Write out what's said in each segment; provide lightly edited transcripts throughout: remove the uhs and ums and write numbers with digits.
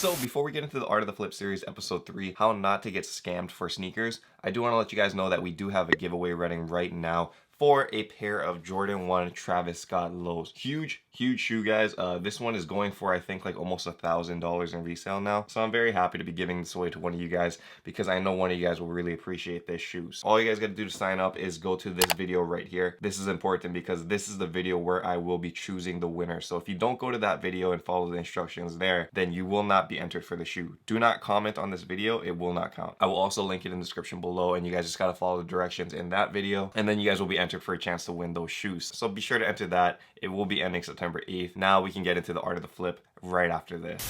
So before we get into the Art of the Flip series episode 3, how not to get scammed for sneakers, I do want to let you guys know that we do have a giveaway running right now for a pair of Jordan 1 Travis Scott lows. Huge shoe, guys. This one is going for, I think, like almost $1,000 in resale now. So I'm very happy to be giving this away to one of you guys because I know one of you guys will really appreciate this shoe. So all you guys got to do to sign up is go to this video right here. This is important because this is the video where I will be choosing the winner. So if you don't go to that video and follow the instructions there, then you will not be entered for the shoe. Do not comment on this video. It will not count. I will also link it in the description below, and you guys just got to follow the directions in that video, and then you guys will be entered for a chance to win those shoes. So be sure to enter that. It will be ending September 8th. Now we can get into the Art of the Flip right after this.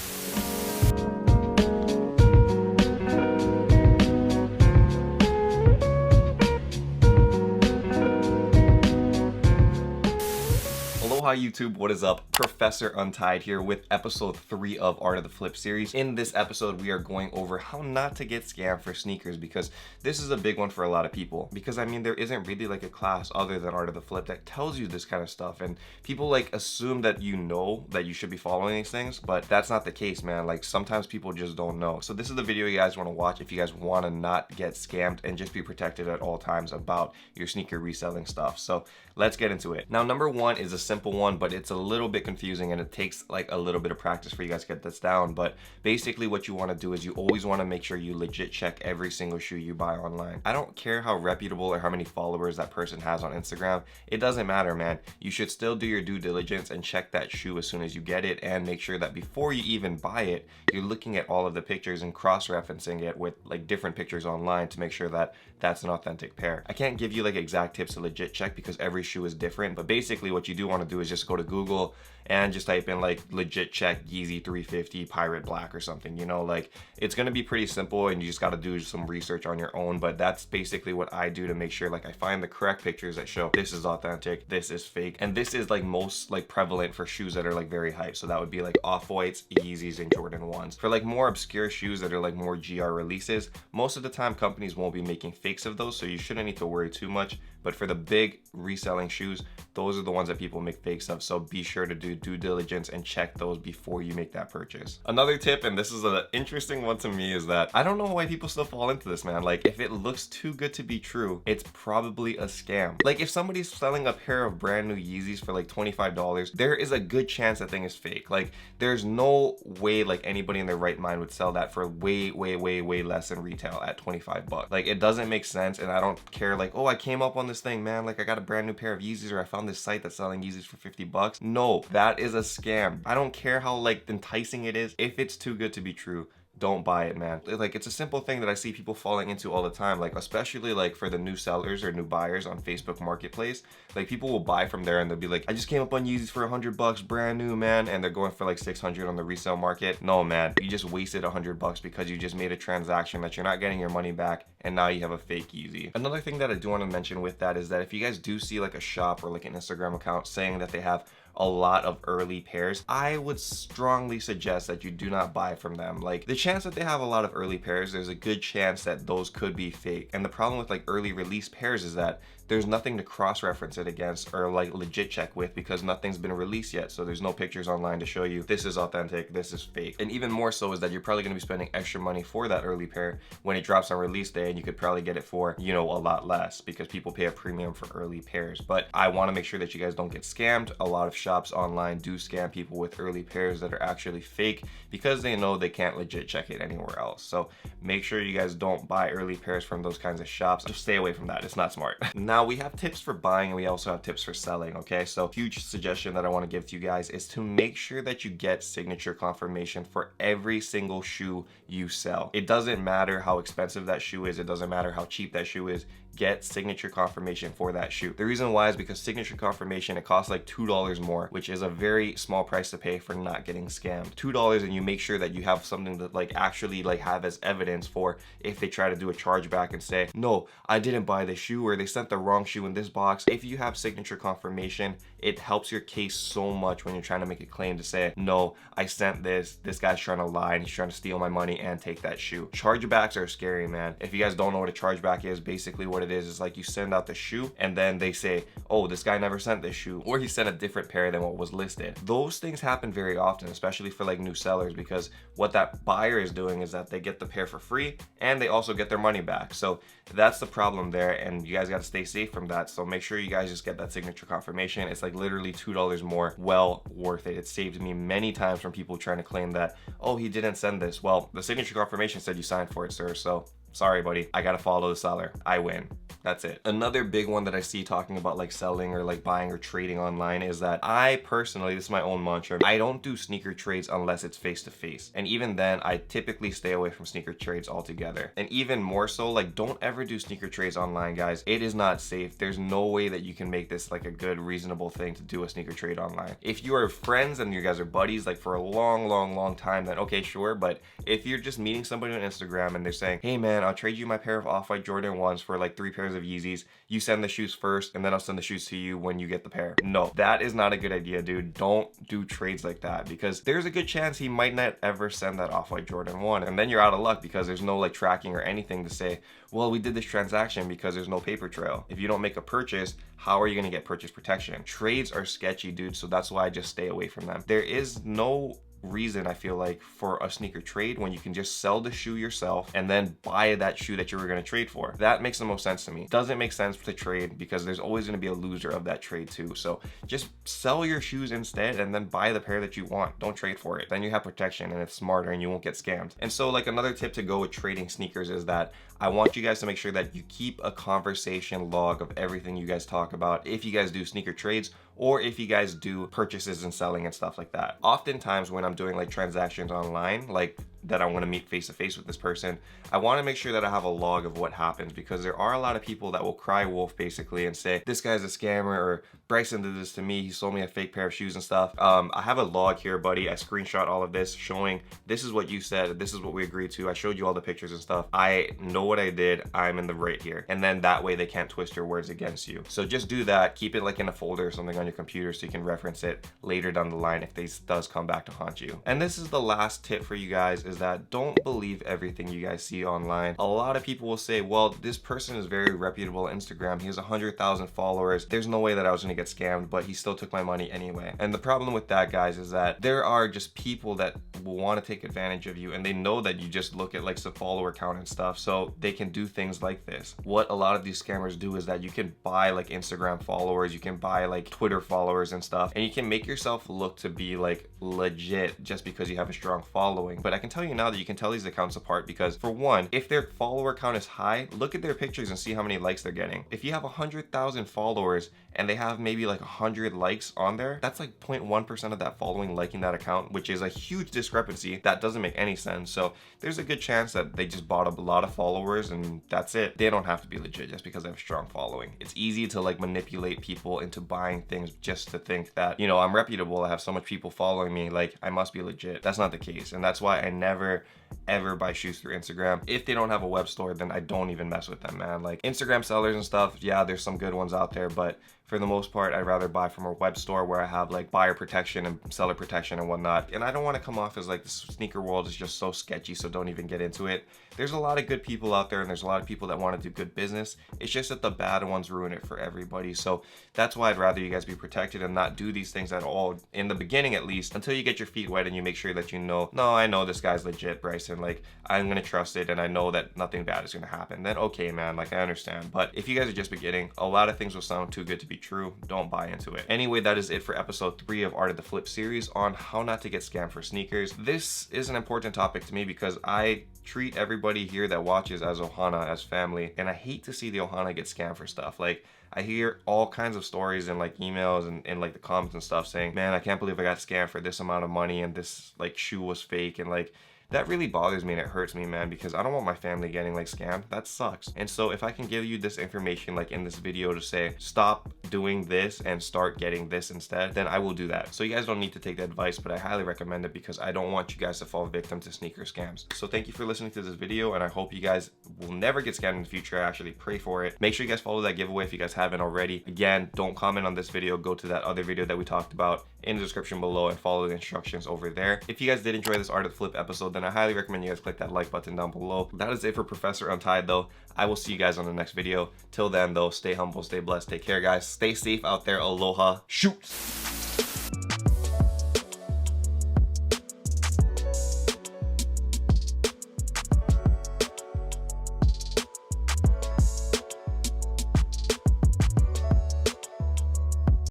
Aloha YouTube, what is up? Professor Untied here with episode 3 of Art of the Flip series. In this episode, we are going over how not to get scammed for sneakers, because this is a big one for a lot of people. Because I mean, there isn't really like a class other than Art of the Flip that tells you this kind of stuff, and people like assume that you know that you should be following these things, but that's not the case, man. Like sometimes people just don't know. So this is the video you guys want to watch if you guys want to not get scammed and just be protected at all times about your sneaker reselling stuff. So let's get into it. Now, number 1 is a simple one, but it's a little bit confusing and it takes like a little bit of practice for you guys to get this down. But basically what you want to do is you always want to make sure you legit check every single shoe you buy online. I don't care how reputable or how many followers that person has on Instagram. It doesn't matter, man. You should still do your due diligence and check that shoe as soon as you get it, and make sure that before you even buy it, you're looking at all of the pictures and cross-referencing it with like different pictures online to make sure that that's an authentic pair. I can't give you like exact tips to legit check because every shoe is different, but basically what you do want to do is just go to Google and just type in like legit check Yeezy 350 Pirate Black or something, you know, like it's going to be pretty simple and you just got to do some research on your own. But that's basically what I do to make sure like I find the correct pictures that show this is authentic, this is fake, and this is like most like prevalent for shoes that are like very hype. So that would be like Off-Whites, Yeezys, and Jordan 1s. For like more obscure shoes that are like more GR releases, most of the time companies won't be making fakes of those, so you shouldn't need to worry too much. But for the big reselling shoes, those are the ones that people make fakes of. So be sure to do due diligence and check those before you make that purchase. Another tip, and this is an interesting one to me, is that I don't know why people still fall into this, man. Like if it looks too good to be true, it's probably a scam. Like if somebody's selling a pair of brand new Yeezys for like $25, there is a good chance that thing is fake. Like there's no way like anybody in their right mind would sell that for way less than retail at 25 bucks. Like it doesn't make sense, and I don't care like, oh, I came up on this thing, man, like I got a brand new pair of Yeezys, or I found this site that's selling Yeezys for 50 bucks. No, that is a scam. I don't care how like enticing it is. If it's too good to be true, don't buy it, man. Like it's a simple thing that I see people falling into all the time, like especially like for the new sellers or new buyers on Facebook Marketplace. Like people will buy from there and they'll be like, I just came up on Yeezys for 100 bucks, brand new, man, and they're going for like 600 on the resale market. No, man, you just wasted 100 bucks because you just made a transaction that you're not getting your money back, and now you have a fake Yeezy. Another thing that I do want to mention with that is that if you guys do see like a shop or like an Instagram account saying that they have a lot of early pairs, I would strongly suggest that you do not buy from them. Like the chance that they have a lot of early pairs, there's a good chance that those could be fake. And the problem with like early release pairs is that there's nothing to cross-reference it against or like legit check with, because nothing's been released yet. So there's no pictures online to show you this is authentic, this is fake. And even more so is that you're probably going to be spending extra money for that early pair when it drops on release day, and you could probably get it for, you know, a lot less because people pay a premium for early pairs. But I want to make sure that you guys don't get scammed. A lot of shops online do scam people with early pairs that are actually fake because they know they can't legit check it anywhere else. So make sure you guys don't buy early pairs from those kinds of shops. Just stay away from that. It's not smart. Now we have tips for buying and we also have tips for selling, okay? So huge suggestion that I want to give to you guys is to make sure that you get signature confirmation for every single shoe you sell. It doesn't matter how expensive that shoe is. It doesn't matter how cheap that shoe is. Get signature confirmation for that shoe. The reason why is because signature confirmation, it costs like $2 more, which is a very small price to pay for not getting scammed. $2, and you make sure that you have something that like actually like have as evidence for if they try to do a chargeback and say, no, I didn't buy the shoe, or they sent the wrong shoe in this box. If you have signature confirmation, it helps your case so much when you're trying to make a claim to say, no, I sent this guy's trying to lie and he's trying to steal my money and take that shoe. Chargebacks are scary, man. If you guys don't know what a chargeback is, basically what it is like you send out the shoe and then they say, oh, this guy never sent this shoe, or he sent a different pair pair than what was listed. Those things happen very often, especially for like new sellers, because what that buyer is doing is that they get the pair for free and they also get their money back. So that's the problem there, and you guys got to stay safe from that. So make sure you guys just get that signature confirmation. It's like literally $2 more, well worth it. It saved me many times from people trying to claim that, oh, he didn't send this. Well, the signature confirmation said you signed for it, sir. So sorry, buddy, I gotta follow the seller. I win. That's it. Another big one that I see talking about like selling or like buying or trading online is that I personally, this is my own mantra, I don't do sneaker trades unless it's face to face. And even then, I typically stay away from sneaker trades altogether. And even more so, like, don't ever do sneaker trades online, guys. It is not safe. There's no way that you can make this like a good, reasonable thing to do a sneaker trade online. If you are friends and you guys are buddies like for a long time, then okay, sure. But if you're just meeting somebody on Instagram and they're saying, hey man, I'll trade you my pair of off-white Jordan 1s for like 3 pairs of Yeezys. You send the shoes first and then I'll send the shoes to you when you get the pair. No, that is not a good idea, dude. Don't do trades like that, because there's a good chance he might not ever send that off-white Jordan 1. And then you're out of luck because there's no like tracking or anything to say, well, we did this transaction, because there's no paper trail. If you don't make a purchase, how are you going to get purchase protection? Trades are sketchy, dude. So that's why I just stay away from them. There is no reason, I feel like, for a sneaker trade when you can just sell the shoe yourself and then buy that shoe that you were going to trade for. That makes the most sense to me. Doesn't make sense to trade because there's always going to be a loser of that trade too. So just sell your shoes instead and then buy the pair that you want. Don't trade for it. Then you have protection and it's smarter and you won't get scammed. And so like another tip to go with trading sneakers is that I want you guys to make sure that you keep a conversation log of everything you guys talk about if you guys do sneaker trades or if you guys do purchases and selling and stuff like that. Oftentimes when I'm doing like transactions online, like that I want to meet face to face with this person, I want to make sure that I have a log of what happens, because there are a lot of people that will cry wolf basically and say, this guy's a scammer, or Bryson did this to me, he sold me a fake pair of shoes and stuff. I have a log here, buddy. I screenshot all of this showing this is what you said, this is what we agreed to. I showed you all the pictures and stuff. I know what I did. I'm in the right here. And then that way they can't twist your words against you. So just do that. Keep it like in a folder or something on your computer so you can reference it later down the line if this does come back to haunt you. And this is the last tip for you guys, is that don't believe everything you guys see online. A lot of people will say, well, this person is very reputable on Instagram. He has 100,000 followers. There's no way that I was gonna get scammed, but he still took my money anyway. And the problem with that, guys, is that there are just people that will want to take advantage of you, and they know that you just look at like the follower count and stuff, so they can do things like this. What a lot of these scammers do is that you can buy like Instagram followers, you can buy like Twitter followers and stuff, and you can make yourself look to be like legit just because you have a strong following. But I can tell you now that you can tell these accounts apart, because for one, if their follower count is high, look at their pictures and see how many likes they're getting. If you have 100,000 followers and they have maybe like 100 likes on there, that's like 0.1% of that following liking that account, which is a huge discrepancy. That doesn't make any sense. So there's a good chance that they just bought a lot of followers and that's it. They don't have to be legit just because they have a strong following. It's easy to like manipulate people into buying things just to think that, you know, I'm reputable, I have so much people following me, like I must be legit. That's not the case. And that's why I never ever buy shoes through Instagram. If they don't have a web store, then I don't even mess with them, man. Like Instagram sellers and stuff, yeah, there's some good ones out there, but for the most part, I'd rather buy from a web store where I have like buyer protection and seller protection and whatnot. And I don't want to come off as like the sneaker world is just so sketchy, so don't even get into it. There's a lot of good people out there and there's a lot of people that want to do good business. It's just that the bad ones ruin it for everybody. So that's why I'd rather you guys be protected and not do these things at all, in the beginning at least, until you get your feet wet and you make sure that you know, no, I know this guy's legit, Bryson. Like I'm going to trust it and I know that nothing bad is going to happen. Then okay, man, like I understand. But if you guys are just beginning, a lot of things will sound too good to be true. Don't buy into it. Anyway, that is it for episode 3 of Art of the Flip series on how not to get scammed for sneakers. This is an important topic to me because I treat everybody here that watches as Ohana, as family, and I hate to see the Ohana get scammed for stuff. Like I hear all kinds of stories and like emails and like the comments and stuff saying, man, I can't believe I got scammed for this amount of money and this like shoe was fake, and like that really bothers me and it hurts me, man, because I don't want my family getting like scammed. That sucks. And so if I can give you this information like in this video to say stop doing this and start getting this instead, then I will do that. So you guys don't need to take the advice, but I highly recommend it because I don't want you guys to fall victim to sneaker scams. So thank you for listening to this video, and I hope you guys will never get scammed in the future. I actually pray for it. Make sure you guys follow that giveaway if you guys haven't already. Again, don't comment on this video, go to that other video that we talked about in the description below and follow the instructions over there. If you guys did enjoy this Art of the Flip episode, then I highly recommend you guys click that like button down below. That is it for Professor Untied though. I will see you guys on the next video. Till then though, stay humble, stay blessed, take care guys, stay safe out there, aloha, shoot!